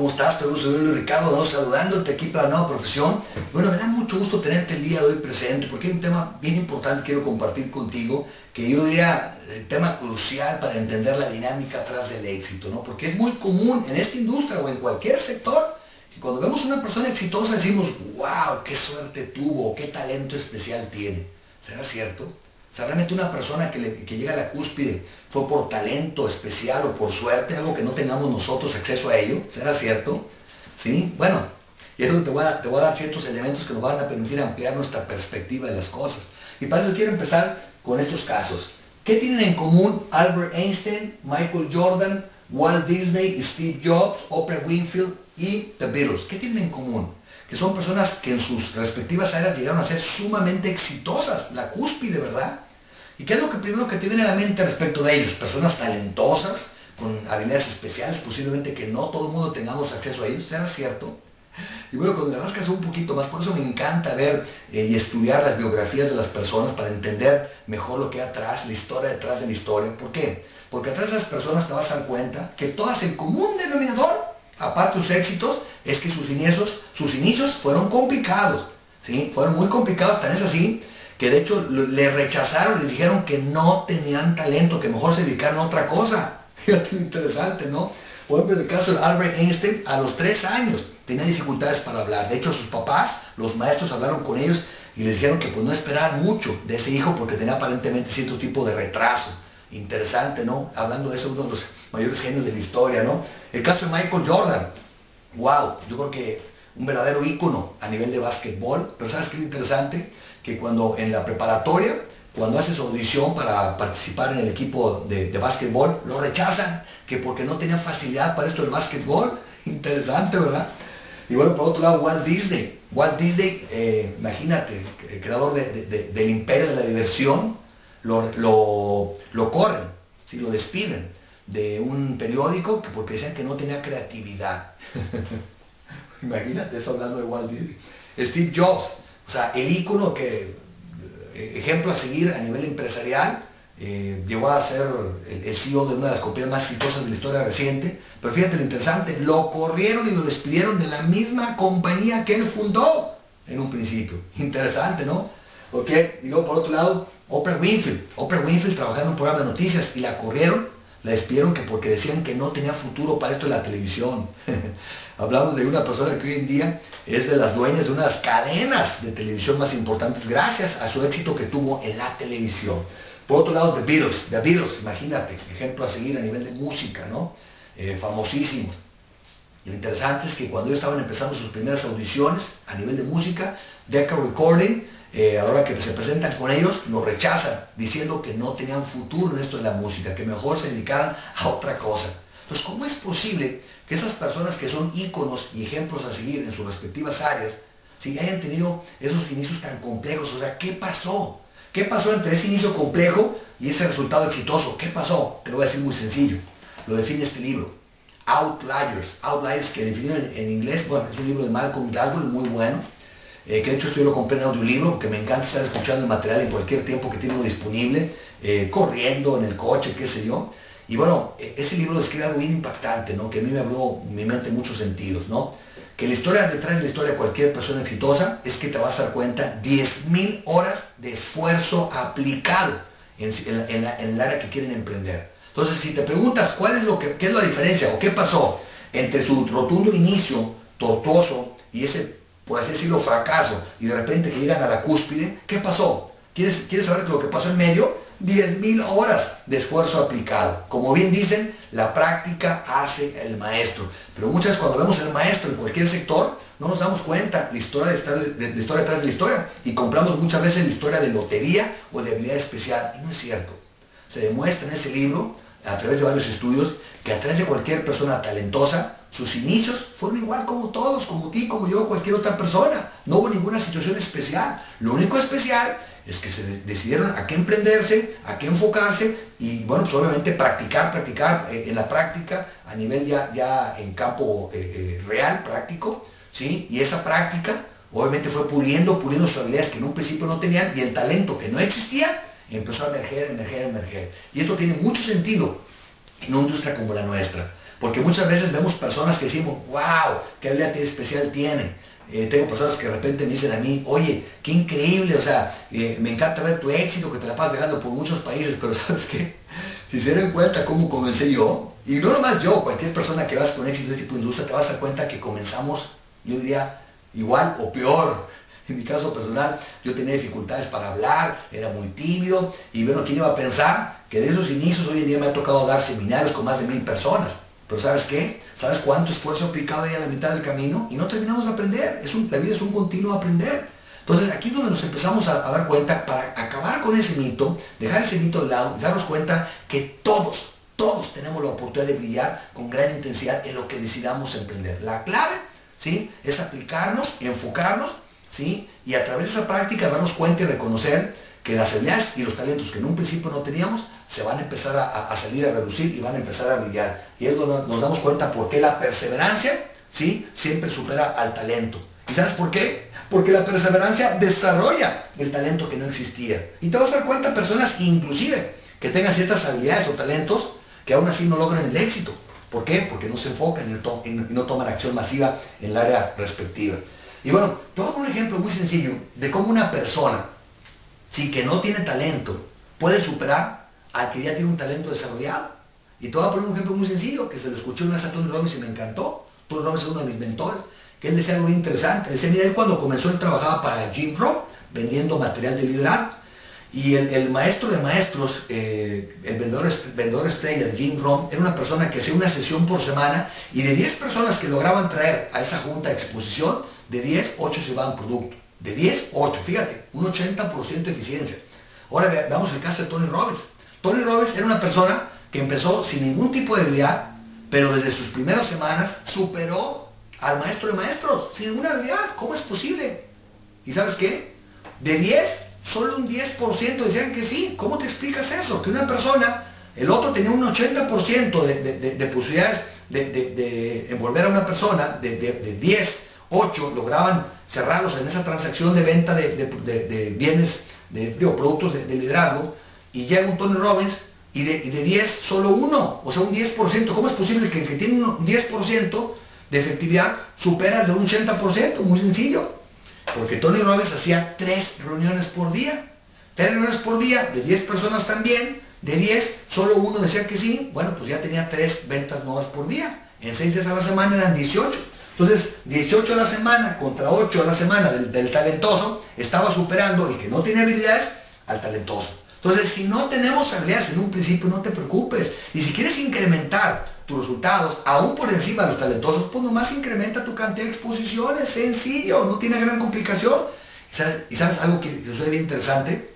¿cómo estás? Te gusto verlo, Ricardo, ¿no? Saludándote aquí para la nueva profesión. Bueno, me da mucho gusto tenerte el día de hoy presente porque hay un tema bien importante que quiero compartir contigo, que yo diría tema crucial para entender la dinámica atrás del éxito, ¿no? Porque es muy común en esta industria o en cualquier sector que cuando vemos a una persona exitosa decimos, wow, qué suerte tuvo, qué talento especial tiene. ¿Será cierto? O sea, realmente una persona que llega a la cúspide fue por talento especial o por suerte, algo que no tengamos nosotros acceso a ello. ¿Será cierto? ¿Sí? Bueno, y eso te voy a dar ciertos elementos que nos van a permitir ampliar nuestra perspectiva de las cosas. Y para eso quiero empezar con estos casos. ¿Qué tienen en común Albert Einstein, Michael Jordan, Walt Disney, Steve Jobs, Oprah Winfrey y The Beatles? ¿Qué tienen en común? Que son personas que en sus respectivas áreas llegaron a ser sumamente exitosas, la cúspide, ¿verdad? ¿Y qué es lo primero que te viene a la mente respecto de ellos? Personas talentosas, con habilidades especiales, posiblemente que no todo el mundo tengamos acceso a ellos, ¿será cierto? Y bueno, cuando le rascas un poquito más, por eso me encanta ver y estudiar las biografías de las personas para entender mejor lo que hay atrás, la historia detrás de la historia. ¿Por qué? Porque atrás de esas personas te vas a dar cuenta que todas en común denominador, aparte de sus éxitos, es que sus inicios fueron complicados, ¿sí? Fueron muy complicados, tan es así que de hecho le rechazaron, les dijeron que no tenían talento, que mejor se dedicaran a otra cosa. Fíjate lo interesante, ¿no? Por ejemplo, en el caso de Albert Einstein, a los 3 años tenía dificultades para hablar. De hecho, sus papás, los maestros, hablaron con ellos y les dijeron que pues no esperaran mucho de ese hijo porque tenía aparentemente cierto tipo de retraso. Interesante, ¿no? Hablando de eso, uno de los mayores genios de la historia, ¿no? El caso de Michael Jordan. Wow, yo creo que un verdadero ícono a nivel de básquetbol. Pero ¿sabes qué es lo interesante? Que cuando en la preparatoria, cuando hace su audición para participar en el equipo de básquetbol, lo rechazan, que porque no tenían facilidad para esto del básquetbol. Interesante, ¿verdad? Y bueno, por otro lado, Walt Disney. Walt Disney, imagínate, el creador del imperio de la diversión, lo corren, ¿sí? Lo despiden de un periódico porque decían que no tenía creatividad. Imagínate eso hablando de Walt Disney. Steve Jobs, o sea, el ícono ejemplo a seguir a nivel empresarial, llegó a ser el CEO de una de las compañías más exitosas de la historia reciente, pero fíjate lo interesante, lo corrieron y lo despidieron de la misma compañía que él fundó en un principio. Interesante, ¿no? ¿Ok? Y luego por otro lado, Oprah Winfrey. Oprah Winfrey trabajaba en un programa de noticias y la corrieron, la despidieron porque decían que no tenía futuro para esto de la televisión. Hablamos de una persona que hoy en día es de las dueñas de una de las cadenas de televisión más importantes gracias a su éxito que tuvo en la televisión. Por otro lado, The Beatles, imagínate, ejemplo a seguir a nivel de música, ¿no? Famosísimos. Y lo interesante es que cuando ellos estaban empezando sus primeras audiciones a nivel de música, Decca Recording, a la hora que se presentan con ellos, lo rechazan, diciendo que no tenían futuro en esto de la música, que mejor se dedicaran a otra cosa. Entonces, ¿cómo es posible que esas personas que son íconos y ejemplos a seguir en sus respectivas áreas, si hayan tenido esos inicios tan complejos? O sea, ¿qué pasó? ¿Qué pasó entre ese inicio complejo y ese resultado exitoso? ¿Qué pasó? Te lo voy a decir muy sencillo. Lo define este libro. Outliers, que definido en inglés, bueno, es un libro de Malcolm Gladwell, muy bueno. Que de hecho esto yo lo compré en audiolibro porque me encanta estar escuchando el material en cualquier tiempo que tengo disponible, corriendo, en el coche, qué sé yo. Y bueno, ese libro describe algo bien impactante, ¿no? Que a mí me abrió mi mente en muchos sentidos, ¿no? Que la historia detrás de la historia de cualquier persona exitosa es que te vas a dar cuenta 10.000 horas de esfuerzo aplicado en el área que quieren emprender. Entonces, si te preguntas qué es la diferencia o qué pasó entre su rotundo inicio tortuoso y ese, por así decirlo, fracaso, y de repente que llegan a la cúspide, ¿qué pasó? ¿Quieres saber lo que pasó en medio? 10.000 horas de esfuerzo aplicado. Como bien dicen, la práctica hace el maestro. Pero muchas veces cuando vemos al maestro en cualquier sector, no nos damos cuenta la historia detrás de la historia. Y compramos muchas veces la historia de lotería o de habilidad especial. Y no es cierto. Se demuestra en ese libro, a través de varios estudios, que a través de cualquier persona talentosa, sus inicios fueron igual como todos, como ti, como yo, cualquier otra persona. No hubo ninguna situación especial. Lo único especial es que se decidieron a qué emprenderse, a qué enfocarse y bueno, pues obviamente practicar en la práctica a nivel ya en campo real, práctico, ¿sí? Y esa práctica obviamente fue puliendo sus habilidades que en un principio no tenían y el talento que no existía empezó a emerger. Y esto tiene mucho sentido en una industria como la nuestra. Porque muchas veces vemos personas que decimos, wow, qué habilidad especial tiene. Tengo personas que de repente me dicen a mí, oye, qué increíble, o sea, me encanta ver tu éxito, que te la pasas viajando por muchos países, pero ¿sabes qué? Si se dan cuenta cómo comencé yo, y no nomás yo, cualquier persona que vas con éxito de este tipo de industria, te vas a dar cuenta que comenzamos, yo diría, igual o peor. En mi caso personal, yo tenía dificultades para hablar, era muy tímido, y bueno, ¿quién iba a pensar que de esos inicios hoy en día me ha tocado dar seminarios con más de 1000 personas? Pero ¿sabes qué? ¿Sabes cuánto esfuerzo he aplicado ahí a la mitad del camino? Y no terminamos de aprender. La vida es un continuo aprender. Entonces aquí es donde nos empezamos a dar cuenta, para acabar con ese mito, dejar ese mito de lado y darnos cuenta que todos tenemos la oportunidad de brillar con gran intensidad en lo que decidamos emprender. La clave, ¿sí?, es aplicarnos, enfocarnos, ¿sí?, y a través de esa práctica darnos cuenta y reconocer que las habilidades y los talentos que en un principio no teníamos se van a empezar a salir a relucir y van a empezar a brillar. Y es donde nos damos cuenta por qué la perseverancia, ¿sí?, siempre supera al talento. ¿Y sabes por qué? Porque la perseverancia desarrolla el talento que no existía. Y te vas a dar cuenta personas inclusive que tengan ciertas habilidades o talentos que aún así no logran el éxito. ¿Por qué? Porque no se enfocan y no toman acción masiva en el área respectiva. Y bueno, te voy a poner un ejemplo muy sencillo de cómo una persona, sí, que no tiene talento, puede superar al que ya tiene un talento desarrollado. Y te voy a poner un ejemplo muy sencillo, que se lo escuché una vez a Tony Robbins y me encantó. Tony Robbins es uno de mis mentores, que él decía algo muy interesante. Decía, mira, él cuando comenzó, él trabajaba para Jim Rohn, vendiendo material de liderazgo. Y el maestro de maestros, el vendedor estrella de Jim Rohn, era una persona que hacía una sesión por semana, y de 10 personas que lograban traer a esa junta de exposición, de 10, 8 se llevaban producto. De 10, 8, fíjate, un 80% de eficiencia. Ahora veamos el caso de Tony Robbins. Tony Robbins era una persona que empezó sin ningún tipo de habilidad, pero desde sus primeras semanas superó al maestro de maestros, sin ninguna habilidad. ¿Cómo es posible? ¿Y sabes qué? De 10, solo un 10% decían que sí. ¿Cómo te explicas eso? Que una persona, el otro tenía un 80% de posibilidades de envolver a una persona, de 10, 8 lograban cerrarlos en esa transacción de venta de bienes, productos de liderazgo, y llega un Tony Robbins y de 10 solo uno, o sea un 10%. ¿Cómo es posible que el que tiene un 10% de efectividad supera el de un 80%? Muy sencillo, porque Tony Robbins hacía 3 reuniones por día. 3 reuniones por día, de 10 personas también, de 10 solo uno decía que sí. Bueno, pues ya tenía 3 ventas nuevas por día. En 6 días a la semana eran 18. Entonces, 18 a la semana contra 8 a la semana del talentoso, estaba superando el que no tiene habilidades al talentoso. Entonces, si no tenemos habilidades en un principio, no te preocupes. Y si quieres incrementar tus resultados aún por encima de los talentosos, pues nomás incrementa tu cantidad de exposiciones. Sencillo, no tiene gran complicación. ¿Y sabes algo que sucede bien interesante?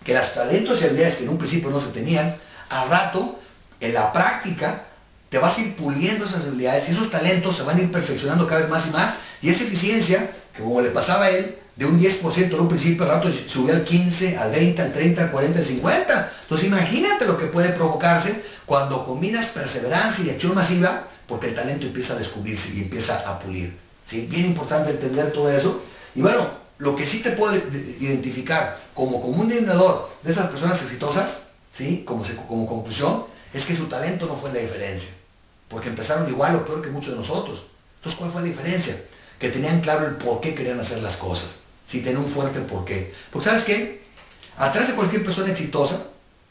Que los talentos y habilidades que en un principio no se tenían, al rato, en la práctica, te vas a ir puliendo esas habilidades y esos talentos se van a ir perfeccionando cada vez más y más, y esa eficiencia, que como le pasaba a él, de un 10% en un principio, al rato subió al 15, al 20, al 30, al 40, al 50. Entonces imagínate lo que puede provocarse cuando combinas perseverancia y acción masiva, porque el talento empieza a descubrirse y empieza a pulir. ¿Sí? Bien importante entender todo eso. Y bueno, lo que sí te puede identificar como común denominador de esas personas exitosas, ¿sí?, como conclusión, es que su talento no fue la diferencia, porque empezaron igual o peor que muchos de nosotros. Entonces, ¿cuál fue la diferencia? Que tenían claro el por qué querían hacer las cosas. Si tenían un fuerte por qué. Porque ¿sabes qué? Atrás de cualquier persona exitosa,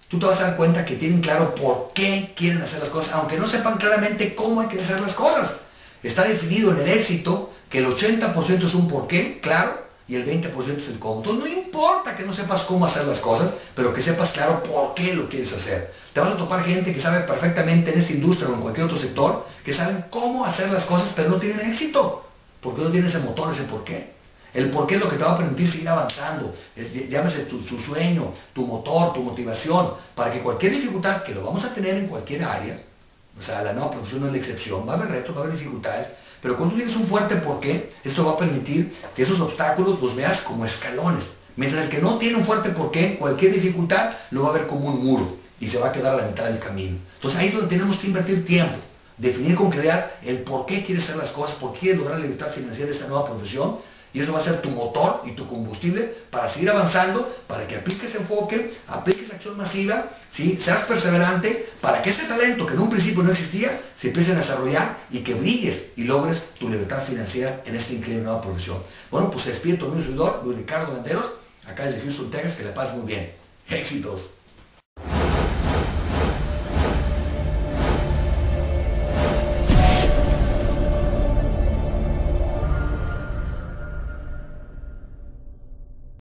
tú te vas a dar cuenta que tienen claro por qué quieren hacer las cosas, aunque no sepan claramente cómo hay que hacer las cosas. Está definido en el éxito que el 80% es un por qué, claro, y el 20% es el cómo. Entonces no importa que no sepas cómo hacer las cosas, pero que sepas claro por qué lo quieres hacer. Te vas a topar gente que sabe perfectamente en esta industria o en cualquier otro sector, que saben cómo hacer las cosas, pero no tienen éxito. Porque no tienen ese motor, ese por qué. El por qué es lo que te va a permitir seguir avanzando. Llámese su sueño, tu motor, tu motivación, para que cualquier dificultad, que lo vamos a tener en cualquier área, o sea, la nueva profesión no es la excepción, va a haber retos, va a haber dificultades, pero cuando tú tienes un fuerte por qué, esto va a permitir que esos obstáculos los veas como escalones. Mientras el que no tiene un fuerte por qué, cualquier dificultad lo va a ver como un muro y se va a quedar a la mitad del camino. Entonces ahí es donde tenemos que invertir tiempo, definir con claridad el por qué quieres hacer las cosas, por qué quieres lograr la libertad financiera de esta nueva profesión, y eso va a ser tu motor y tu combustible para seguir avanzando, para que apliques enfoque, apliques acción masiva, ¿sí? Seas perseverante, para que ese talento que en un principio no existía, se empiece a desarrollar y que brilles y logres tu libertad financiera en esta increíble nueva profesión. Bueno, pues se despide tu amigo y seguidor, Luis Ricardo Landeros, acá desde Houston, Texas, que le pases muy bien. Éxitos.